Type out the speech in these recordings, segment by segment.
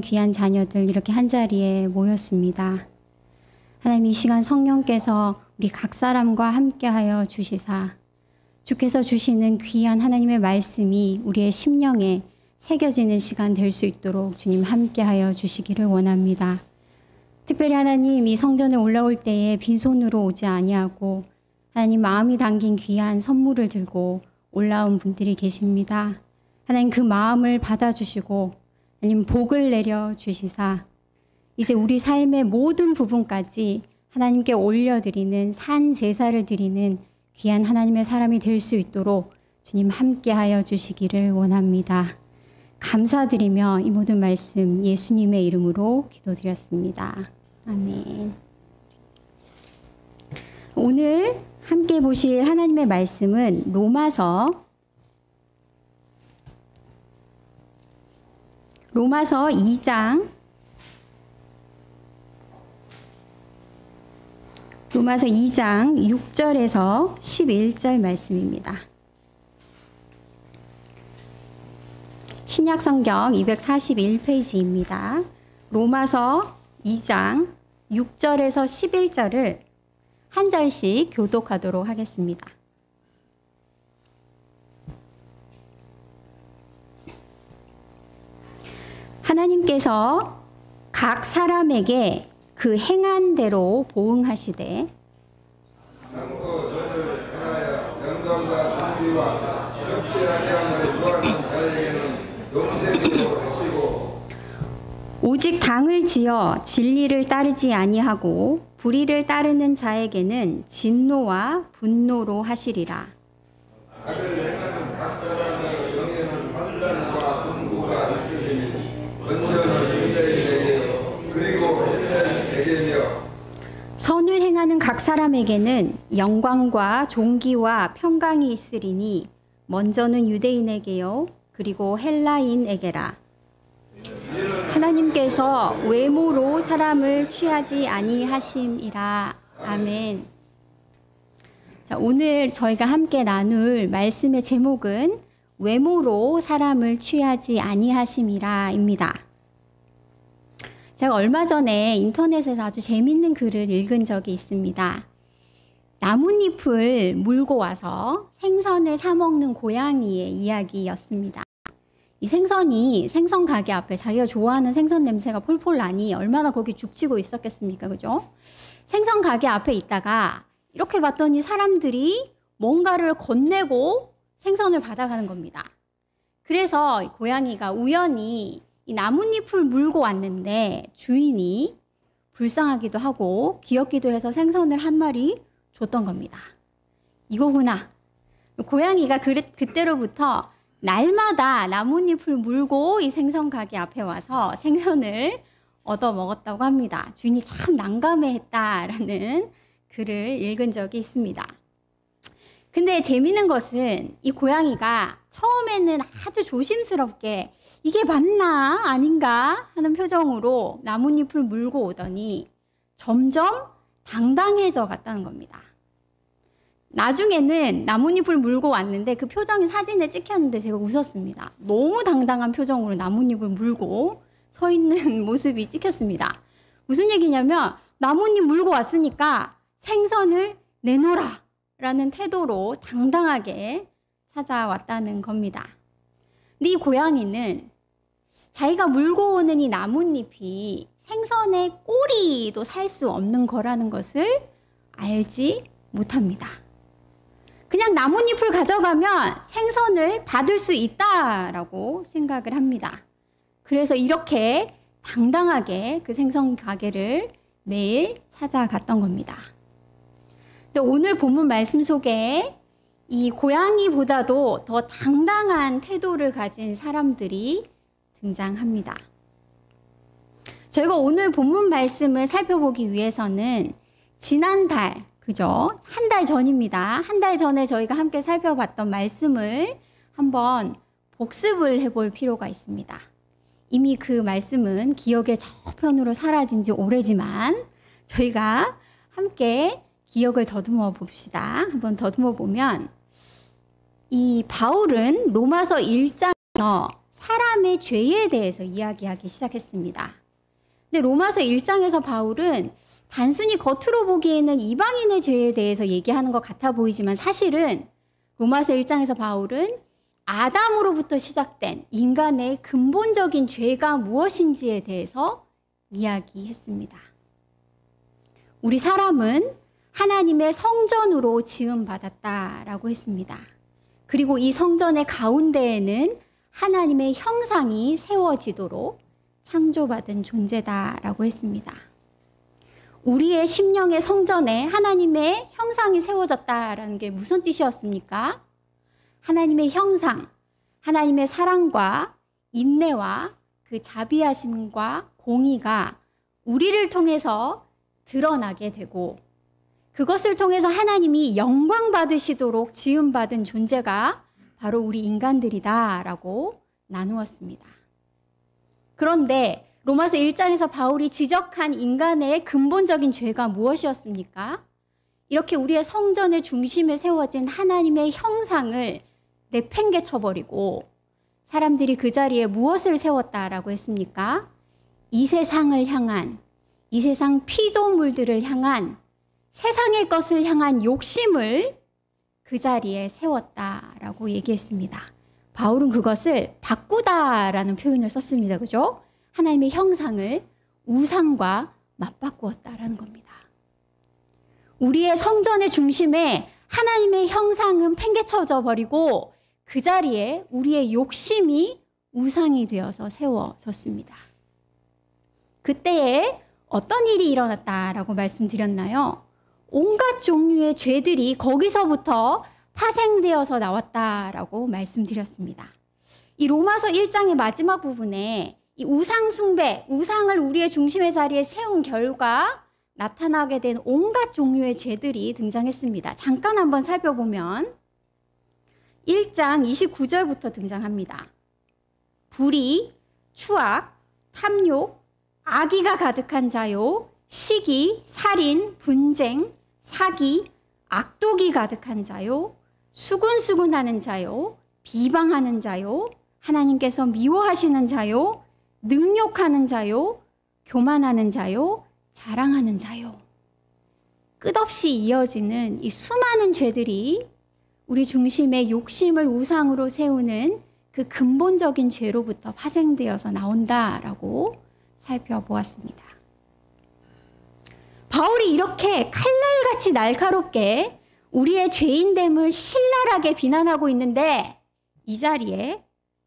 귀한 자녀들 이렇게 한자리에 모였습니다. 하나님, 이 시간 성령께서 우리 각 사람과 함께하여 주시사 주께서 주시는 귀한 하나님의 말씀이 우리의 심령에 새겨지는 시간 될 수 있도록 주님 함께하여 주시기를 원합니다. 특별히 하나님, 이 성전에 올라올 때에 빈손으로 오지 아니하고 하나님 마음이 담긴 귀한 선물을 들고 올라온 분들이 계십니다. 하나님, 그 마음을 받아주시고 하나님 복을 내려 주시사 이제 우리 삶의 모든 부분까지 하나님께 올려드리는 산 제사를 드리는 귀한 하나님의 사람이 될 수 있도록 주님 함께하여 주시기를 원합니다. 감사드리며 이 모든 말씀 예수님의 이름으로 기도드렸습니다. 아멘. 오늘 함께 보실 하나님의 말씀은 로마서 2장 6절에서 11절 말씀입니다. 신약성경 241페이지입니다. 로마서 2장 6절에서 11절을 한 절씩 교독하도록 하겠습니다. 하나님께서 각 사람에게 그 행한 대로 보응하시되 오직 당을 지어 진리를 따르지 아니하고 불의를 따르는 자에게는 진노와 분노로 하시리라. 선을 행하는 각 사람에게는 영광과 존귀와 평강이 있으리니 먼저는 유대인에게요 그리고 헬라인에게라. 하나님께서 외모로 사람을 취하지 아니하심이라. 아멘. 자, 오늘 저희가 함께 나눌 말씀의 제목은 외모로 사람을 취하지 아니하심이라입니다. 제가 얼마 전에 인터넷에서 아주 재밌는 글을 읽은 적이 있습니다. 나뭇잎을 물고 와서 생선을 사 먹는 고양이의 이야기였습니다. 이 생선이 생선 가게 앞에 자기가 좋아하는 생선 냄새가 폴폴 나니 얼마나 거기 죽치고 있었겠습니까? 그죠? 생선 가게 앞에 있다가 이렇게 봤더니 사람들이 뭔가를 건네고 생선을 받아가는 겁니다. 그래서 이 고양이가 우연히 이 나뭇잎을 물고 왔는데 주인이 불쌍하기도 하고 귀엽기도 해서 생선을 한 마리 줬던 겁니다. 이거구나. 고양이가 그때로부터 날마다 나뭇잎을 물고 이 생선 가게 앞에 와서 생선을 얻어 먹었다고 합니다. 주인이 참 난감해했다라는 글을 읽은 적이 있습니다. 근데 재미있는 것은 이 고양이가 처음에는 아주 조심스럽게 이게 맞나 아닌가 하는 표정으로 나뭇잎을 물고 오더니 점점 당당해져 갔다는 겁니다. 나중에는 나뭇잎을 물고 왔는데 그 표정이 사진에 찍혔는데 제가 웃었습니다. 너무 당당한 표정으로 나뭇잎을 물고 서 있는 모습이 찍혔습니다. 무슨 얘기냐면 나뭇잎 물고 왔으니까 생선을 내놓으라 라는 태도로 당당하게 찾아왔다는 겁니다. 근데 이 고양이는 자기가 물고 오는 이 나뭇잎이 생선의 꼬리도 살 수 없는 거라는 것을 알지 못합니다. 그냥 나뭇잎을 가져가면 생선을 받을 수 있다라고 생각을 합니다. 그래서 이렇게 당당하게 그 생선 가게를 매일 찾아갔던 겁니다. 근데 오늘 본문 말씀 속에 이 고양이보다도 더 당당한 태도를 가진 사람들이 등장합니다. 저희가 오늘 본문 말씀을 살펴보기 위해서는 지난달, 그죠? 한 달 전입니다. 한 달 전에 저희가 함께 살펴봤던 말씀을 한번 복습을 해볼 필요가 있습니다. 이미 그 말씀은 기억의 저편으로 사라진 지 오래지만 저희가 함께 기억을 더듬어 봅시다. 한번 더듬어 보면 이 바울은 로마서 1장에서 사람의 죄에 대해서 이야기하기 시작했습니다. 근데 로마서 1장에서 바울은 단순히 겉으로 보기에는 이방인의 죄에 대해서 얘기하는 것 같아 보이지만 사실은 로마서 1장에서 바울은 아담으로부터 시작된 인간의 근본적인 죄가 무엇인지에 대해서 이야기했습니다. 우리 사람은 하나님의 성전으로 지음받았다라고 했습니다. 그리고 이 성전의 가운데에는 하나님의 형상이 세워지도록 창조받은 존재다라고 했습니다. 우리의 심령의 성전에 하나님의 형상이 세워졌다라는 게 무슨 뜻이었습니까? 하나님의 형상, 하나님의 사랑과 인내와 그 자비하심과 공의가 우리를 통해서 드러나게 되고 그것을 통해서 하나님이 영광 받으시도록 지음받은 존재가 바로 우리 인간들이다라고 나누었습니다. 그런데 로마서 1장에서 바울이 지적한 인간의 근본적인 죄가 무엇이었습니까? 이렇게 우리의 성전의 중심에 세워진 하나님의 형상을 내팽개쳐버리고 사람들이 그 자리에 무엇을 세웠다라고 했습니까? 이 세상을 향한, 이 세상 피조물들을 향한, 세상의 것을 향한 욕심을 그 자리에 세웠다라고 얘기했습니다. 바울은 그것을 바꾸다라는 표현을 썼습니다. 그죠? 하나님의 형상을 우상과 맞바꾸었다라는 겁니다. 우리의 성전의 중심에 하나님의 형상은 팽개쳐져 버리고 그 자리에 우리의 욕심이 우상이 되어서 세워졌습니다. 그때에 어떤 일이 일어났다라고 말씀드렸나요? 온갖 종류의 죄들이 거기서부터 파생되어서 나왔다라고 말씀드렸습니다. 이 로마서 1장의 마지막 부분에 이 우상 숭배, 우상을 우리의 중심의 자리에 세운 결과 나타나게 된 온갖 종류의 죄들이 등장했습니다. 잠깐 한번 살펴보면 1장 29절부터 등장합니다. 불의, 추악, 탐욕, 악의가 가득한 자요, 시기, 살인, 분쟁, 사기, 악독이 가득한 자요, 수군수군하는 자요, 비방하는 자요, 하나님께서 미워하시는 자요, 능욕하는 자요, 교만하는 자요, 자랑하는 자요. 끝없이 이어지는 이 수많은 죄들이 우리 중심의 욕심을 우상으로 세우는 그 근본적인 죄로부터 파생되어서 나온다라고 살펴보았습니다. 바울이 이렇게 칼날같이 날카롭게 우리의 죄인됨을 신랄하게 비난하고 있는데 이 자리에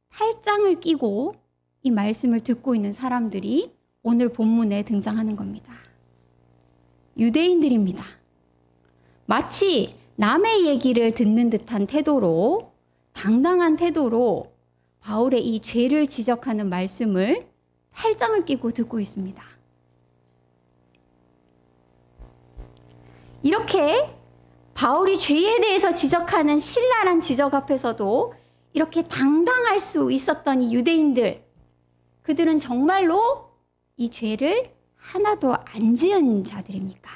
팔짱을 끼고 이 말씀을 듣고 있는 사람들이 오늘 본문에 등장하는 겁니다. 유대인들입니다. 마치 남의 얘기를 듣는 듯한 태도로, 당당한 태도로 바울의 이 죄를 지적하는 말씀을 팔짱을 끼고 듣고 있습니다. 이렇게 바울이 죄에 대해서 지적하는 신랄한 지적 앞에서도 이렇게 당당할 수 있었던 이 유대인들, 그들은 정말로 이 죄를 하나도 안 지은 자들입니까?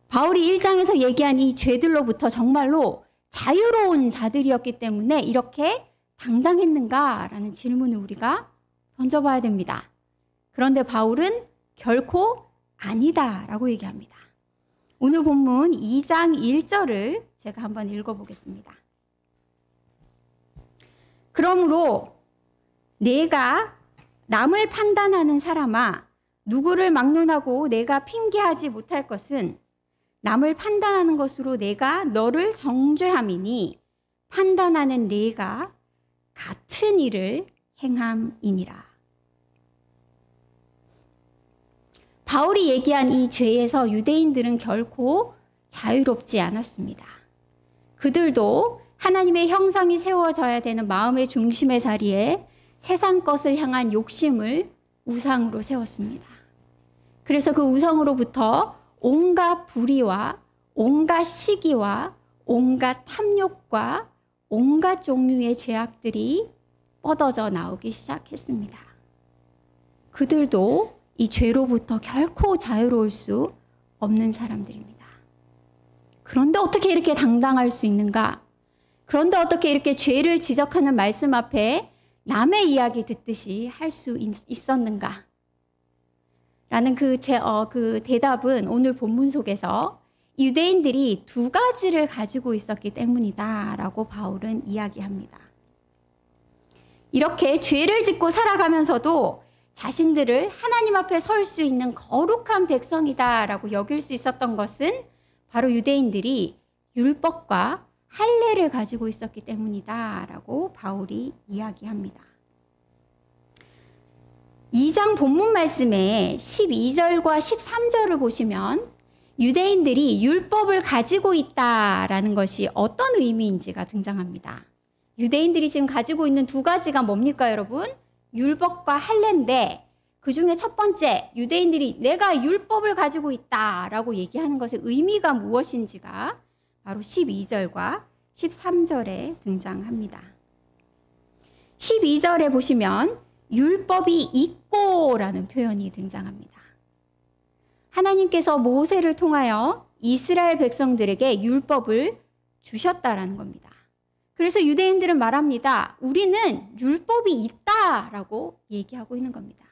바울이 1장에서 얘기한 이 죄들로부터 정말로 자유로운 자들이었기 때문에 이렇게 당당했는가라는 질문을 우리가 던져봐야 됩니다. 그런데 바울은 결코 아니다라고 얘기합니다. 오늘 본문 2장 1절을 제가 한번 읽어보겠습니다. 그러므로 내가 남을 판단하는 사람아, 누구를 막론하고 내가 핑계하지 못할 것은 남을 판단하는 것으로 내가 너를 정죄함이니 판단하는 내가 같은 일을 행함이니라. 바울이 얘기한 이 죄에서 유대인들은 결코 자유롭지 않았습니다. 그들도 하나님의 형상이 세워져야 되는 마음의 중심의 자리에 세상 것을 향한 욕심을 우상으로 세웠습니다. 그래서 그 우상으로부터 온갖 불의와 온갖 시기와 온갖 탐욕과 온갖 종류의 죄악들이 뻗어져 나오기 시작했습니다. 그들도 이 죄로부터 결코 자유로울 수 없는 사람들입니다. 그런데 어떻게 이렇게 당당할 수 있는가? 그런데 어떻게 이렇게 죄를 지적하는 말씀 앞에 남의 이야기 듣듯이 할 수 있었는가? 라는 그 대답은 오늘 본문 속에서 유대인들이 두 가지를 가지고 있었기 때문이다 라고 바울은 이야기합니다. 이렇게 죄를 짓고 살아가면서도 자신들을 하나님 앞에 설 수 있는 거룩한 백성이다 라고 여길 수 있었던 것은 바로 유대인들이 율법과 할례를 가지고 있었기 때문이다 라고 바울이 이야기합니다. 2장 본문 말씀에 12절과 13절을 보시면 유대인들이 율법을 가지고 있다라는 것이 어떤 의미인지가 등장합니다. 유대인들이 지금 가지고 있는 두 가지가 뭡니까, 여러분? 율법과 할례인데 그 중에 첫 번째, 유대인들이 내가 율법을 가지고 있다라고 얘기하는 것의 의미가 무엇인지가 바로 12절과 13절에 등장합니다. 12절에 보시면 율법이 있고라는 표현이 등장합니다. 하나님께서 모세를 통하여 이스라엘 백성들에게 율법을 주셨다라는 겁니다. 그래서 유대인들은 말합니다. 우리는 율법이 있다라고 얘기하고 있는 겁니다.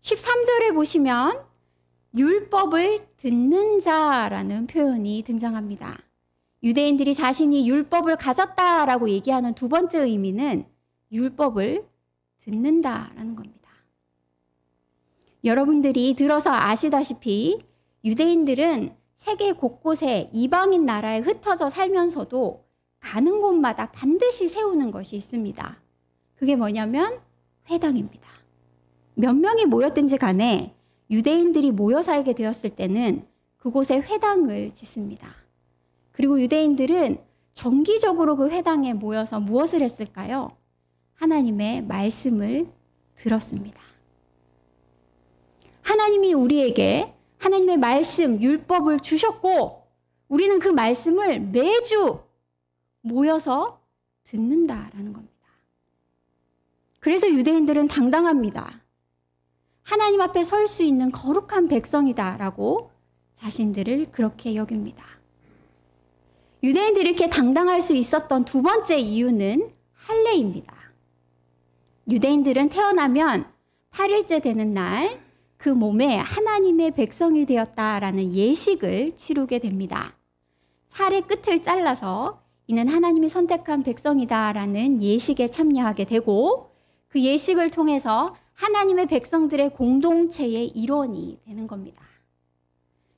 13절에 보시면 율법을 듣는 자라는 표현이 등장합니다. 유대인들이 자신이 율법을 가졌다라고 얘기하는 두 번째 의미는 율법을 듣는다라는 겁니다. 여러분들이 들어서 아시다시피 유대인들은 세계 곳곳에 이방인 나라에 흩어져 살면서도 가는 곳마다 반드시 세우는 것이 있습니다. 그게 뭐냐면 회당입니다. 몇 명이 모였든지 간에 유대인들이 모여 살게 되었을 때는 그곳에 회당을 짓습니다. 그리고 유대인들은 정기적으로 그 회당에 모여서 무엇을 했을까요? 하나님의 말씀을 들었습니다. 하나님이 우리에게 하나님의 말씀, 율법을 주셨고 우리는 그 말씀을 매주 모여서 듣는다라는 겁니다. 그래서 유대인들은 당당합니다. 하나님 앞에 설 수 있는 거룩한 백성이다라고 자신들을 그렇게 여깁니다. 유대인들이 이렇게 당당할 수 있었던 두 번째 이유는 할례입니다. 유대인들은 태어나면 8일째 되는 날 그 몸에 하나님의 백성이 되었다라는 예식을 치르게 됩니다. 살의 끝을 잘라서 이는 하나님이 선택한 백성이다라는 예식에 참여하게 되고 그 예식을 통해서 하나님의 백성들의 공동체의 일원이 되는 겁니다.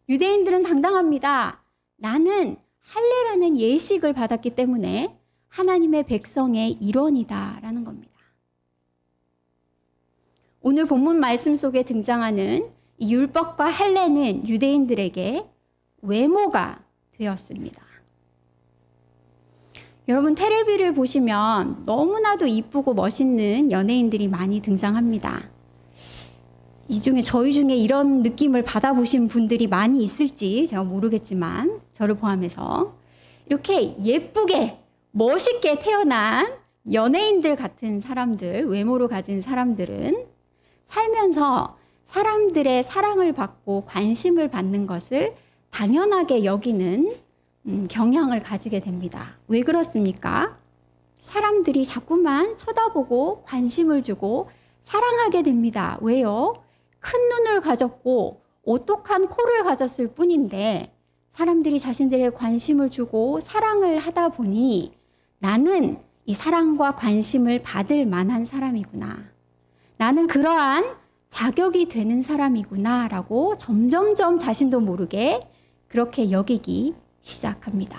유대인들은 당당합니다. 나는 할례라는 예식을 받았기 때문에 하나님의 백성의 일원이다라는 겁니다. 오늘 본문 말씀 속에 등장하는 이 율법과 할례는 유대인들에게 외모가 되었습니다. 여러분 텔레비를 보시면 너무나도 이쁘고 멋있는 연예인들이 많이 등장합니다. 이 중에 저희 중에 이런 느낌을 받아보신 분들이 많이 있을지 제가 모르겠지만 저를 포함해서 이렇게 예쁘게 멋있게 태어난 연예인들 같은 사람들, 외모를 가진 사람들은 살면서 사람들의 사랑을 받고 관심을 받는 것을 당연하게 여기는 경향을 가지게 됩니다. 왜 그렇습니까? 사람들이 자꾸만 쳐다보고 관심을 주고 사랑하게 됩니다. 왜요? 큰 눈을 가졌고 오똑한 코를 가졌을 뿐인데 사람들이 자신들의 관심을 주고 사랑을 하다 보니 나는 이 사랑과 관심을 받을 만한 사람이구나. 나는 그러한 자격이 되는 사람이구나 라고 점점점 자신도 모르게 그렇게 여기기 시작합니다.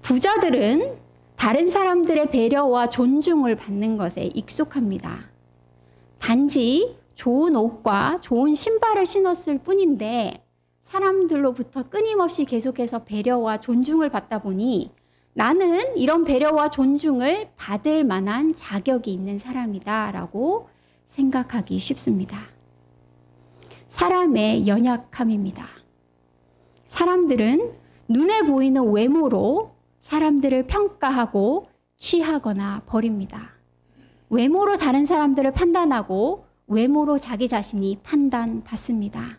부자들은 다른 사람들의 배려와 존중을 받는 것에 익숙합니다. 단지 좋은 옷과 좋은 신발을 신었을 뿐인데 사람들로부터 끊임없이 계속해서 배려와 존중을 받다 보니 나는 이런 배려와 존중을 받을 만한 자격이 있는 사람이다 라고 생각하기 쉽습니다. 사람의 연약함입니다. 사람들은 눈에 보이는 외모로 사람들을 평가하고 취하거나 버립니다. 외모로 다른 사람들을 판단하고 외모로 자기 자신이 판단받습니다.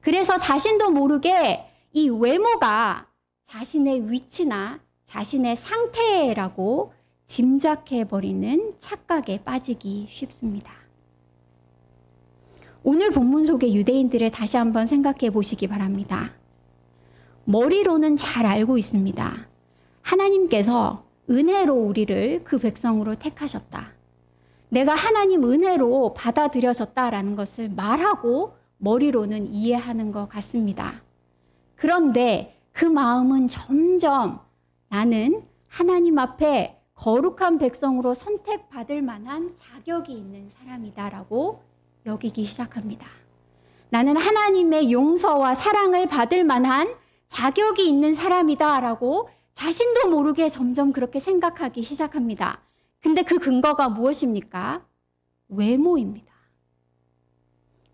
그래서 자신도 모르게 이 외모가 자신의 위치나 자신의 상태라고 짐작해버리는 착각에 빠지기 쉽습니다. 오늘 본문 속의 유대인들을 다시 한번 생각해 보시기 바랍니다. 머리로는 잘 알고 있습니다. 하나님께서 은혜로 우리를 그 백성으로 택하셨다. 내가 하나님 은혜로 받아들여졌다라는 것을 말하고 머리로는 이해하는 것 같습니다. 그런데 그 마음은 점점 나는 하나님 앞에 거룩한 백성으로 선택받을 만한 자격이 있는 사람이다라고 여기기 시작합니다. 나는 하나님의 용서와 사랑을 받을 만한 자격이 있는 사람이다라고 자신도 모르게 점점 그렇게 생각하기 시작합니다. 근데 그 근거가 무엇입니까? 외모입니다.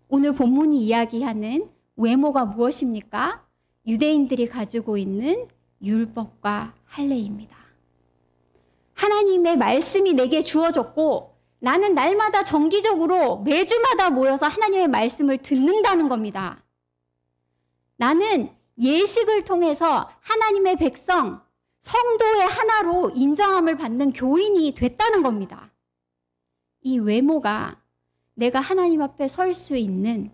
오늘 본문이 이야기하는 외모가 무엇입니까? 유대인들이 가지고 있는 율법과 할례입니다. 하나님의 말씀이 내게 주어졌고 나는 날마다 정기적으로 매주마다 모여서 하나님의 말씀을 듣는다는 겁니다. 나는 예식을 통해서 하나님의 백성, 성도의 하나로 인정함을 받는 교인이 됐다는 겁니다. 이 외모가 내가 하나님 앞에 설 수 있는,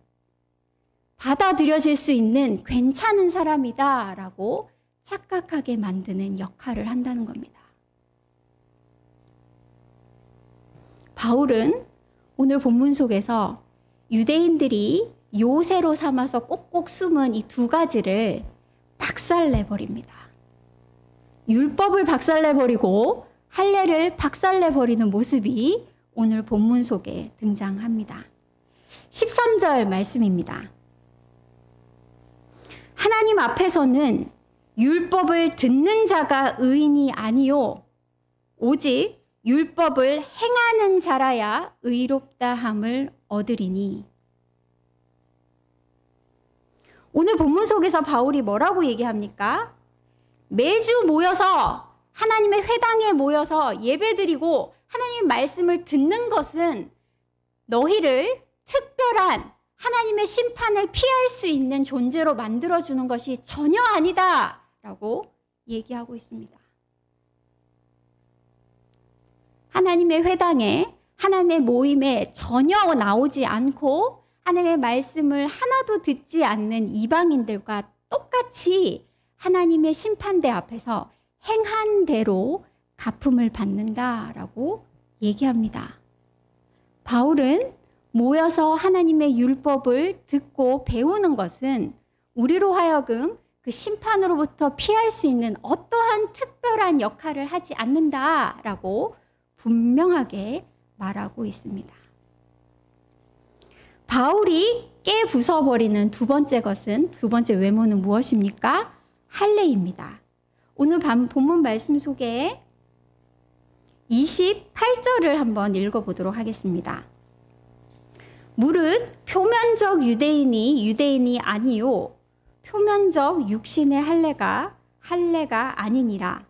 받아들여질 수 있는 괜찮은 사람이다라고 착각하게 만드는 역할을 한다는 겁니다. 바울은 오늘 본문 속에서 유대인들이 요새로 삼아서 꼭꼭 숨은 이 두 가지를 박살내버립니다. 율법을 박살내버리고 할례를 박살내버리는 모습이 오늘 본문 속에 등장합니다. 13절 말씀입니다. 하나님 앞에서는 율법을 듣는 자가 의인이 아니요 오직 율법을 행하는 자라야 의롭다함을 얻으리니. 오늘 본문 속에서 바울이 뭐라고 얘기합니까? 매주 모여서 하나님의 회당에 모여서 예배드리고 하나님의 말씀을 듣는 것은 너희를 특별한 하나님의 심판을 피할 수 있는 존재로 만들어주는 것이 전혀 아니다 라고 얘기하고 있습니다. 하나님의 회당에, 하나님의 모임에 전혀 나오지 않고 하나님의 말씀을 하나도 듣지 않는 이방인들과 똑같이 하나님의 심판대 앞에서 행한 대로 갚음을 받는다라고 얘기합니다. 바울은 모여서 하나님의 율법을 듣고 배우는 것은 우리로 하여금 그 심판으로부터 피할 수 있는 어떠한 특별한 역할을 하지 않는다라고 분명하게 말하고 있습니다. 바울이 깨부숴버리는 두 번째 것은, 두 번째 외모는 무엇입니까? 할례입니다. 오늘 본문 말씀 속에 28절을 한번 읽어보도록 하겠습니다. 무릇 표면적 유대인이 아니요 표면적 육신의 할례가 아니니라.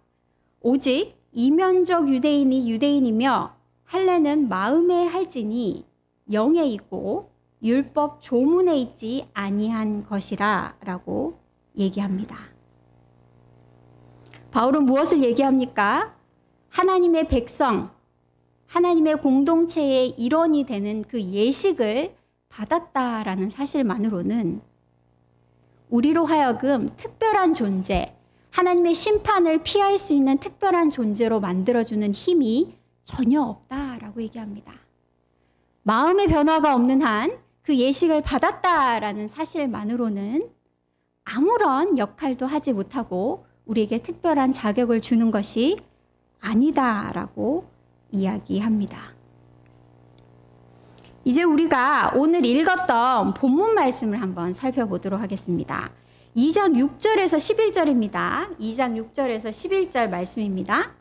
오직 이면적 유대인이 유대인이며 할례는 마음에 할지니 영에 있고 율법 조문에 있지 아니한 것이라 라고 얘기합니다. 바울은 무엇을 얘기합니까? 하나님의 백성, 하나님의 공동체의 일원이 되는 그 예식을 받았다라는 사실만으로는 우리로 하여금 특별한 존재, 하나님의 심판을 피할 수 있는 특별한 존재로 만들어주는 힘이 전혀 없다라고 얘기합니다. 마음의 변화가 없는 한 그 예식을 받았다라는 사실만으로는 아무런 역할도 하지 못하고 우리에게 특별한 자격을 주는 것이 아니다라고 이야기합니다. 이제 우리가 오늘 읽었던 본문 말씀을 한번 살펴보도록 하겠습니다. 2장 6절에서 11절입니다. 2장 6절에서 11절 말씀입니다.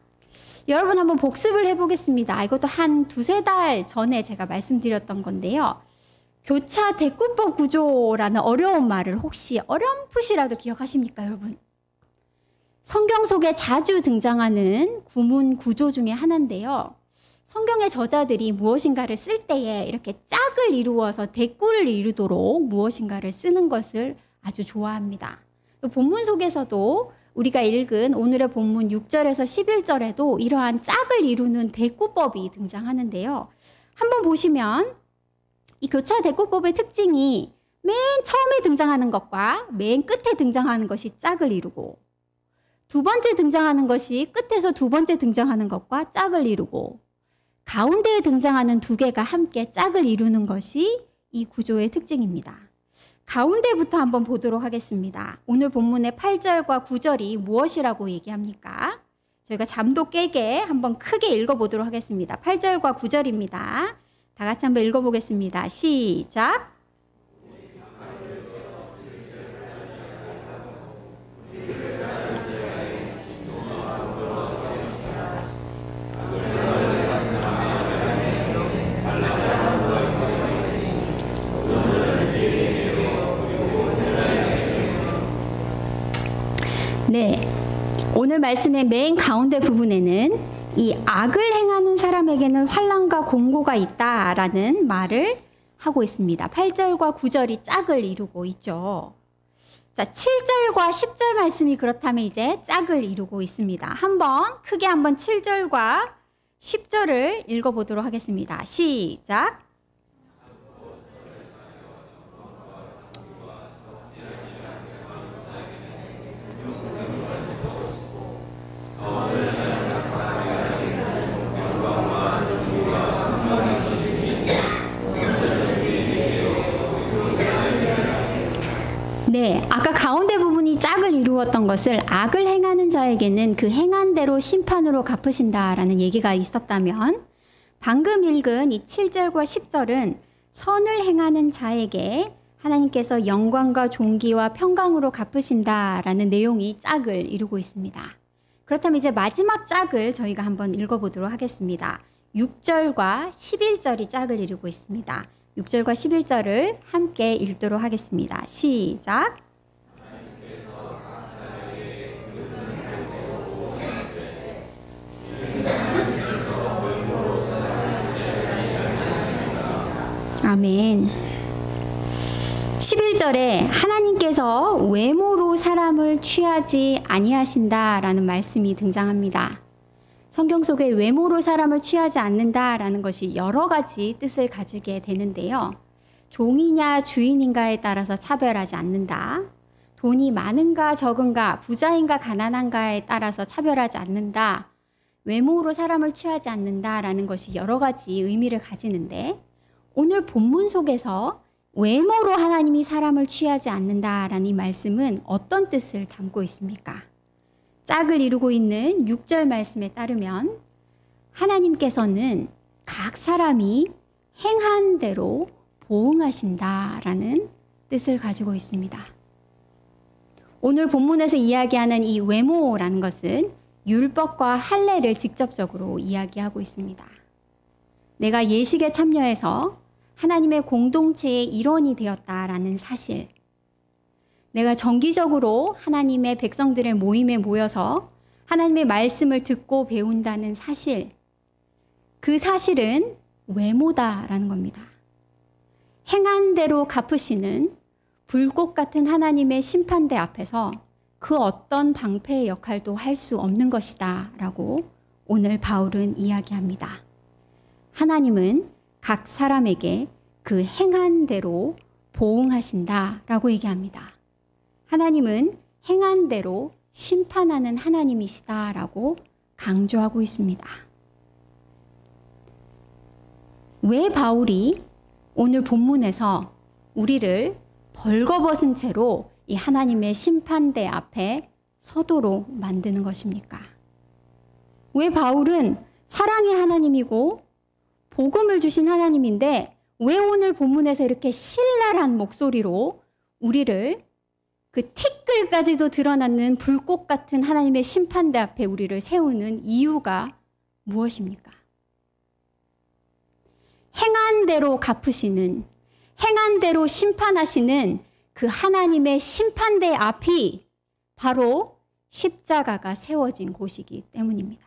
여러분 한번 복습을 해보겠습니다. 이것도 한 두세 달 전에 제가 말씀드렸던 건데요. 교차 대꾸법 구조라는 어려운 말을 혹시 어렴풋이라도 기억하십니까, 여러분? 성경 속에 자주 등장하는 구문 구조 중에 하나인데요. 성경의 저자들이 무엇인가를 쓸 때에 이렇게 짝을 이루어서 대꾸를 이루도록 무엇인가를 쓰는 것을 아주 좋아합니다. 본문 속에서도 우리가 읽은 오늘의 본문 6절에서 11절에도 이러한 짝을 이루는 대꾸법이 등장하는데요. 한번 보시면 이 교차 대꾸법의 특징이 맨 처음에 등장하는 것과 맨 끝에 등장하는 것이 짝을 이루고, 두 번째 등장하는 것이 끝에서 두 번째 등장하는 것과 짝을 이루고, 가운데에 등장하는 두 개가 함께 짝을 이루는 것이 이 구조의 특징입니다. 가운데부터 한번 보도록 하겠습니다. 오늘 본문의 8절과 9절이 무엇이라고 얘기합니까? 저희가 잠도 깨게 한번 크게 읽어보도록 하겠습니다. 8절과 9절입니다. 다 같이 한번 읽어보겠습니다. 시작! 네, 오늘 말씀의 맨 가운데 부분에는 이 악을 행하는 사람에게는 환난과 공고가 있다라는 말을 하고 있습니다. 8절과 9절이 짝을 이루고 있죠. 자, 7절과 10절 말씀이 그렇다면 이제 짝을 이루고 있습니다. 한번 크게 한번 7절과 10절을 읽어보도록 하겠습니다. 시작! 네, 아까 가운데 부분이 짝을 이루었던 것을 악을 행하는 자에게는 그 행한 대로 심판으로 갚으신다라는 얘기가 있었다면, 방금 읽은 이 7절과 10절은 선을 행하는 자에게 하나님께서 영광과 존귀와 평강으로 갚으신다라는 내용이 짝을 이루고 있습니다. 그렇다면 이제 마지막 짝을 저희가 한번 읽어보도록 하겠습니다. 6절과 11절이 짝을 이루고 있습니다. 6절과 11절을 함께 읽도록 하겠습니다. 시작! 아멘. 11절에 하나님께서 외모로 사람을 취하지 아니하신다라는 말씀이 등장합니다. 성경 속에 외모로 사람을 취하지 않는다라는 것이 여러 가지 뜻을 가지게 되는데요. 종이냐 주인인가에 따라서 차별하지 않는다. 돈이 많은가 적은가, 부자인가 가난한가에 따라서 차별하지 않는다. 외모로 사람을 취하지 않는다라는 것이 여러 가지 의미를 가지는데, 오늘 본문 속에서 외모로 하나님이 사람을 취하지 않는다라는 이 말씀은 어떤 뜻을 담고 있습니까? 짝을 이루고 있는 6절 말씀에 따르면 하나님께서는 각 사람이 행한 대로 보응하신다라는 뜻을 가지고 있습니다. 오늘 본문에서 이야기하는 이 외모라는 것은 율법과 할례를 직접적으로 이야기하고 있습니다. 내가 예식에 참여해서 하나님의 공동체의 일원이 되었다라는 사실, 내가 정기적으로 하나님의 백성들의 모임에 모여서 하나님의 말씀을 듣고 배운다는 사실, 그 사실은 외모다라는 겁니다. 행한 대로 갚으시는 불꽃 같은 하나님의 심판대 앞에서 그 어떤 방패의 역할도 할 수 없는 것이다 라고 오늘 바울은 이야기합니다. 하나님은 각 사람에게 그 행한 대로 보응하신다라고 얘기합니다. 하나님은 행한 대로 심판하는 하나님이시다라고 강조하고 있습니다. 왜 바울이 오늘 본문에서 우리를 벌거벗은 채로 이 하나님의 심판대 앞에 서도록 만드는 것입니까? 왜 바울은 사랑의 하나님이고 복음을 주신 하나님인데 왜 오늘 본문에서 이렇게 신랄한 목소리로 우리를 그 티끌까지도 드러나는 불꽃 같은 하나님의 심판대 앞에 우리를 세우는 이유가 무엇입니까? 행한 대로 갚으시는, 행한 대로 심판하시는 그 하나님의 심판대 앞이 바로 십자가가 세워진 곳이기 때문입니다.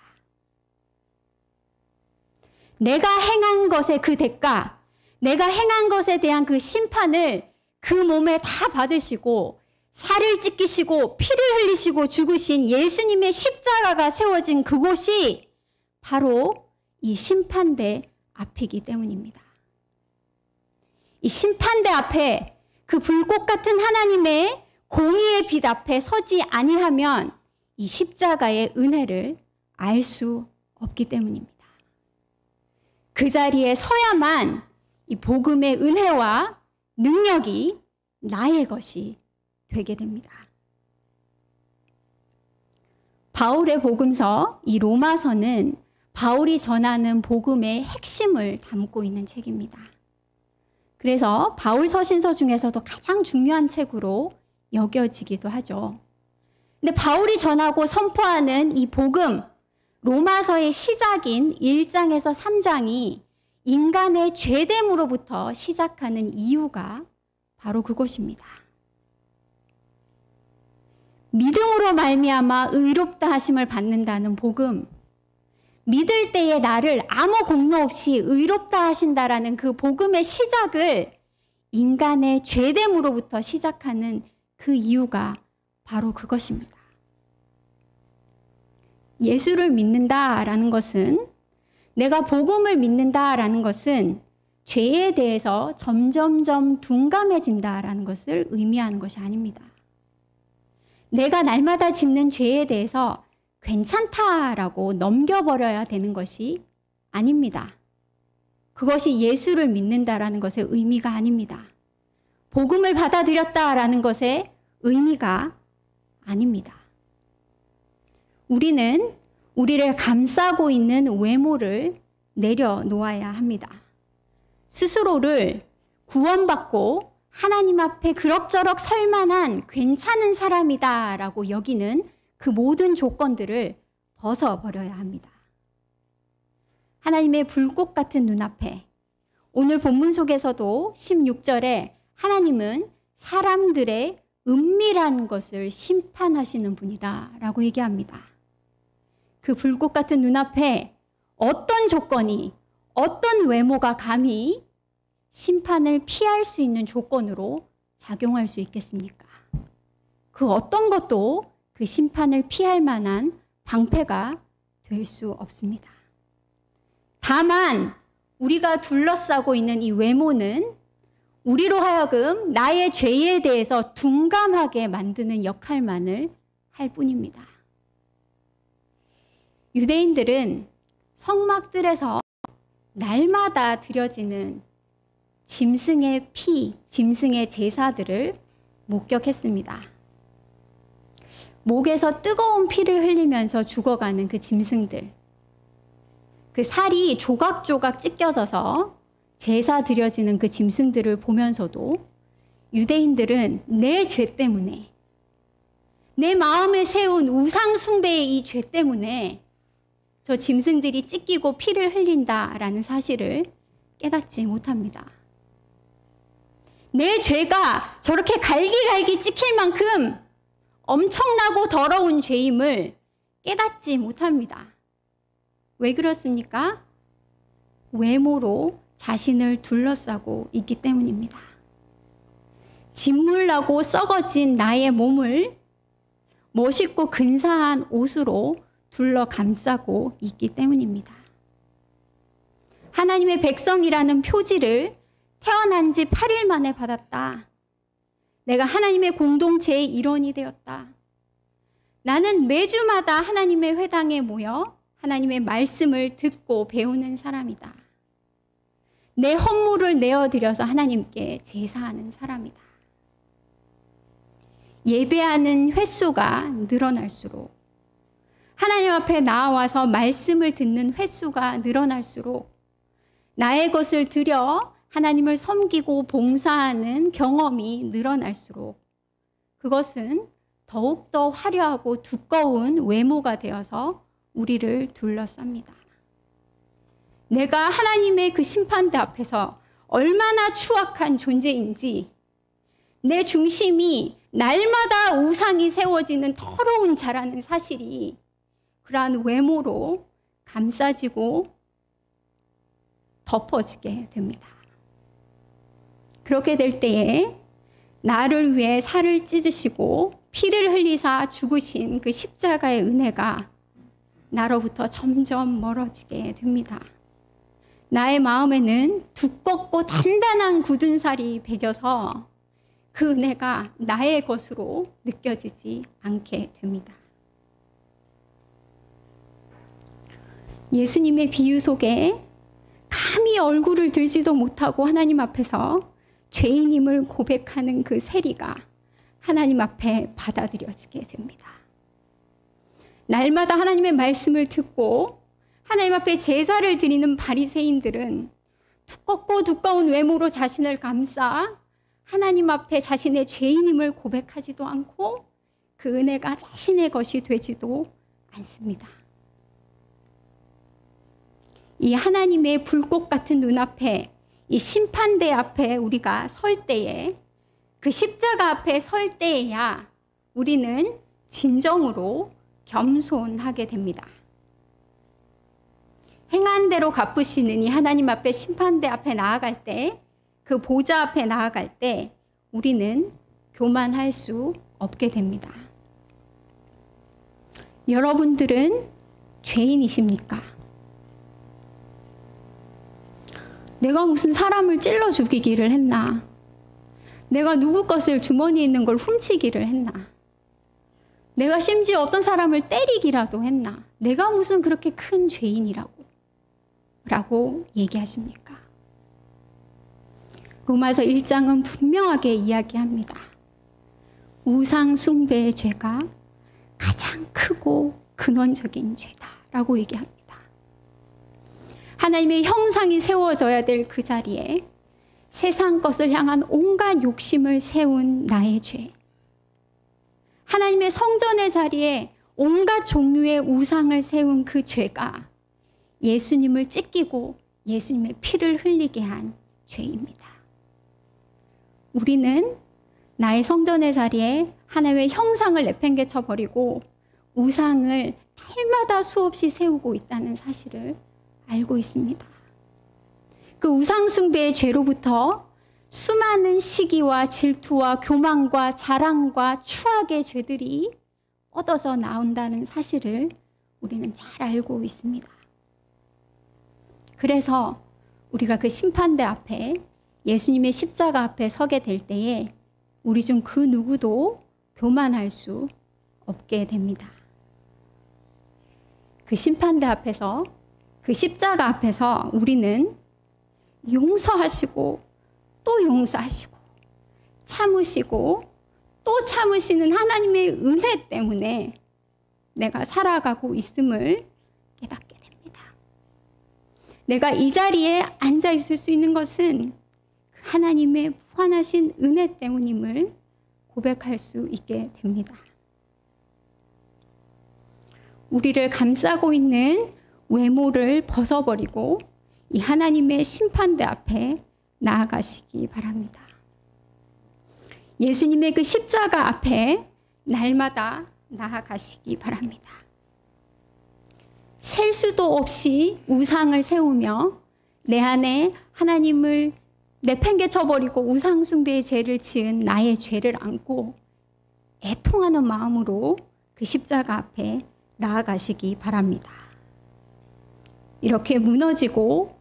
내가 행한 것의 그 대가, 내가 행한 것에 대한 그 심판을 그 몸에 다 받으시고 살을 찢기시고 피를 흘리시고 죽으신 예수님의 십자가가 세워진 그곳이 바로 이 심판대 앞이기 때문입니다. 이 심판대 앞에 그 불꽃 같은 하나님의 공의의 빛 앞에 서지 아니하면 이 십자가의 은혜를 알 수 없기 때문입니다. 그 자리에 서야만 이 복음의 은혜와 능력이 나의 것이 되게 됩니다. 바울의 복음서, 이 로마서는 바울이 전하는 복음의 핵심을 담고 있는 책입니다. 그래서 바울 서신서 중에서도 가장 중요한 책으로 여겨지기도 하죠. 근데 바울이 전하고 선포하는 이 복음, 로마서의 시작인 1장에서 3장이 인간의 죄됨으로부터 시작하는 이유가 바로 그것입니다. 믿음으로 말미암아 의롭다 하심을 받는다는 복음, 믿을 때에 나를 아무 공로 없이 의롭다 하신다라는 그 복음의 시작을 인간의 죄됨으로부터 시작하는 그 이유가 바로 그것입니다. 예수를 믿는다라는 것은, 내가 복음을 믿는다라는 것은 죄에 대해서 점점점 둔감해진다라는 것을 의미하는 것이 아닙니다. 내가 날마다 짓는 죄에 대해서 괜찮다라고 넘겨버려야 되는 것이 아닙니다. 그것이 예수를 믿는다라는 것의 의미가 아닙니다. 복음을 받아들였다라는 것의 의미가 아닙니다. 우리는 우리를 감싸고 있는 외모를 내려놓아야 합니다. 스스로를 구원받고 하나님 앞에 그럭저럭 설 만한 괜찮은 사람이다라고 여기는 그 모든 조건들을 벗어버려야 합니다. 하나님의 불꽃 같은 눈앞에, 오늘 본문 속에서도 16절에 하나님은 사람들의 은밀한 것을 심판하시는 분이다라고 얘기합니다. 그 불꽃 같은 눈앞에 어떤 조건이, 어떤 외모가 감히 심판을 피할 수 있는 조건으로 작용할 수 있겠습니까? 그 어떤 것도 그 심판을 피할 만한 방패가 될 수 없습니다. 다만 우리가 둘러싸고 있는 이 외모는 우리로 하여금 나의 죄에 대해서 둔감하게 만드는 역할만을 할 뿐입니다. 유대인들은 성막들에서 날마다 드려지는 짐승의 피, 짐승의 제사들을 목격했습니다. 목에서 뜨거운 피를 흘리면서 죽어가는 그 짐승들, 그 살이 조각조각 찢겨져서 제사 드려지는 그 짐승들을 보면서도 유대인들은 내 죄 때문에, 내 마음에 세운 우상 숭배의 이 죄 때문에 저 짐승들이 찢기고 피를 흘린다라는 사실을 깨닫지 못합니다. 내 죄가 저렇게 갈기갈기 찍힐 만큼 엄청나고 더러운 죄임을 깨닫지 못합니다. 왜 그렇습니까? 외모로 자신을 둘러싸고 있기 때문입니다. 짓물나고 썩어진 나의 몸을 멋있고 근사한 옷으로 둘러 감싸고 있기 때문입니다. 하나님의 백성이라는 표지를 태어난 지 8일 만에 받았다. 내가 하나님의 공동체의 일원이 되었다. 나는 매주마다 하나님의 회당에 모여 하나님의 말씀을 듣고 배우는 사람이다. 내 헌물을 내어드려서 하나님께 제사하는 사람이다. 예배하는 횟수가 늘어날수록, 하나님 앞에 나와서 말씀을 듣는 횟수가 늘어날수록, 나의 것을 드려 하나님을 섬기고 봉사하는 경험이 늘어날수록 그것은 더욱더 화려하고 두꺼운 외모가 되어서 우리를 둘러쌉니다. 내가 하나님의 그 심판대 앞에서 얼마나 추악한 존재인지, 내 중심이 날마다 우상이 세워지는 더러운 자라는 사실이 그러한 외모로 감싸지고 덮어지게 됩니다. 그렇게 될 때에 나를 위해 살을 찢으시고 피를 흘리사 죽으신 그 십자가의 은혜가 나로부터 점점 멀어지게 됩니다. 나의 마음에는 두껍고 단단한 굳은 살이 배겨서 그 은혜가 나의 것으로 느껴지지 않게 됩니다. 예수님의 비유 속에 감히 얼굴을 들지도 못하고 하나님 앞에서 죄인임을 고백하는 그 세리가 하나님 앞에 받아들여지게 됩니다. 날마다 하나님의 말씀을 듣고 하나님 앞에 제사를 드리는 바리새인들은 두껍고 두꺼운 외모로 자신을 감싸 하나님 앞에 자신의 죄인임을 고백하지도 않고 그 은혜가 자신의 것이 되지도 않습니다. 이 하나님의 불꽃 같은 눈앞에, 이 심판대 앞에 우리가 설 때에, 그 십자가 앞에 설 때에야 우리는 진정으로 겸손하게 됩니다. 행한 대로 갚으시는 이 하나님 앞에 심판대 앞에 나아갈 때, 그 보좌 앞에 나아갈 때 우리는 교만할 수 없게 됩니다. 여러분들은 죄인이십니까? 내가 무슨 사람을 찔러 죽이기를 했나? 내가 누구 것을 주머니에 있는 걸 훔치기를 했나? 내가 심지어 어떤 사람을 때리기라도 했나? 내가 무슨 그렇게 큰 죄인이라고 얘기하십니까? 로마서 1장은 분명하게 이야기합니다. 우상 숭배의 죄가 가장 크고 근원적인 죄다라고 얘기합니다. 하나님의 형상이 세워져야 될 그 자리에 세상 것을 향한 온갖 욕심을 세운 나의 죄. 하나님의 성전의 자리에 온갖 종류의 우상을 세운 그 죄가 예수님을 찢기고 예수님의 피를 흘리게 한 죄입니다. 우리는 나의 성전의 자리에 하나님의 형상을 내팽개쳐 버리고 우상을 날마다 수없이 세우고 있다는 사실을 알고 있습니다. 그 우상 숭배의 죄로부터 수많은 시기와 질투와 교만과 자랑과 추악의 죄들이 뻗어져 나온다는 사실을 우리는 잘 알고 있습니다. 그래서 우리가 그 심판대 앞에 예수님의 십자가 앞에 서게 될 때에 우리 중 그 누구도 교만할 수 없게 됩니다. 그 심판대 앞에서, 그 십자가 앞에서 우리는 용서하시고 또 용서하시고 참으시고 또 참으시는 하나님의 은혜 때문에 내가 살아가고 있음을 깨닫게 됩니다. 내가 이 자리에 앉아 있을 수 있는 것은 하나님의 무한하신 은혜 때문임을 고백할 수 있게 됩니다. 우리를 감싸고 있는 외모를 벗어버리고 이 하나님의 심판대 앞에 나아가시기 바랍니다. 예수님의 그 십자가 앞에 날마다 나아가시기 바랍니다. 셀 수도 없이 우상을 세우며 내 안에 하나님을 내팽개쳐버리고 우상숭배의 죄를 지은 나의 죄를 안고 애통하는 마음으로 그 십자가 앞에 나아가시기 바랍니다. 이렇게 무너지고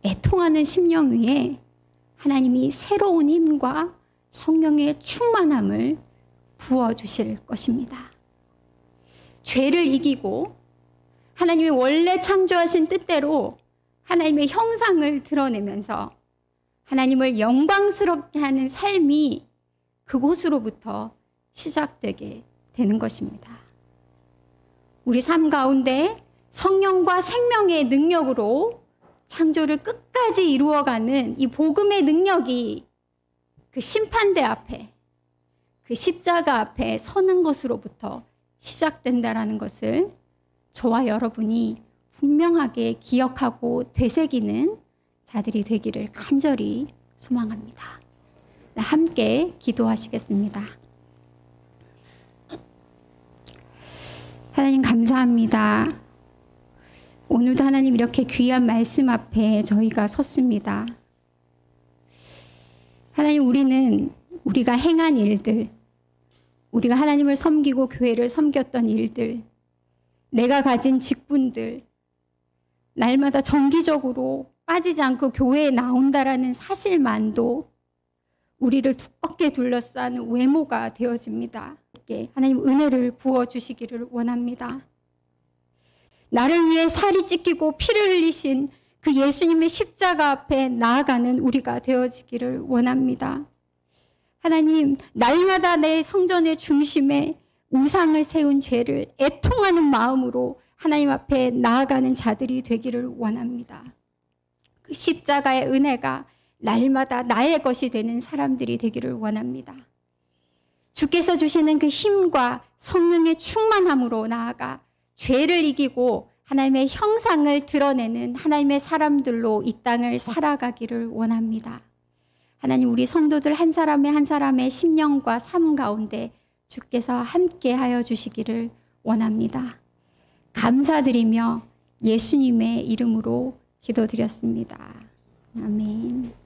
애통하는 심령 위에 하나님이 새로운 힘과 성령의 충만함을 부어주실 것입니다. 죄를 이기고 하나님이 원래 창조하신 뜻대로 하나님의 형상을 드러내면서 하나님을 영광스럽게 하는 삶이 그곳으로부터 시작되게 되는 것입니다. 우리 삶 가운데 성령과 생명의 능력으로 창조를 끝까지 이루어가는 이 복음의 능력이 그 심판대 앞에, 그 십자가 앞에 서는 것으로부터 시작된다라는 것을 저와 여러분이 분명하게 기억하고 되새기는 자들이 되기를 간절히 소망합니다. 함께 기도하시겠습니다. 하나님 감사합니다. 오늘도 하나님 이렇게 귀한 말씀 앞에 저희가 섰습니다. 하나님, 우리는 우리가 행한 일들, 우리가 하나님을 섬기고 교회를 섬겼던 일들, 내가 가진 직분들, 날마다 정기적으로 빠지지 않고 교회에 나온다라는 사실만도 우리를 두껍게 둘러싼 외모가 되어집니다. 하나님 은혜를 부어주시기를 원합니다. 나를 위해 살이 찢기고 피를 흘리신 그 예수님의 십자가 앞에 나아가는 우리가 되어지기를 원합니다. 하나님, 날마다 내 성전의 중심에 우상을 세운 죄를 애통하는 마음으로 하나님 앞에 나아가는 자들이 되기를 원합니다. 그 십자가의 은혜가 날마다 나의 것이 되는 사람들이 되기를 원합니다. 주께서 주시는 그 힘과 성령의 충만함으로 나아가 죄를 이기고 하나님의 형상을 드러내는 하나님의 사람들로 이 땅을 살아가기를 원합니다. 하나님, 우리 성도들 한 사람의 심령과 삶 가운데 주께서 함께 하여 주시기를 원합니다. 감사드리며 예수님의 이름으로 기도드렸습니다. 아멘.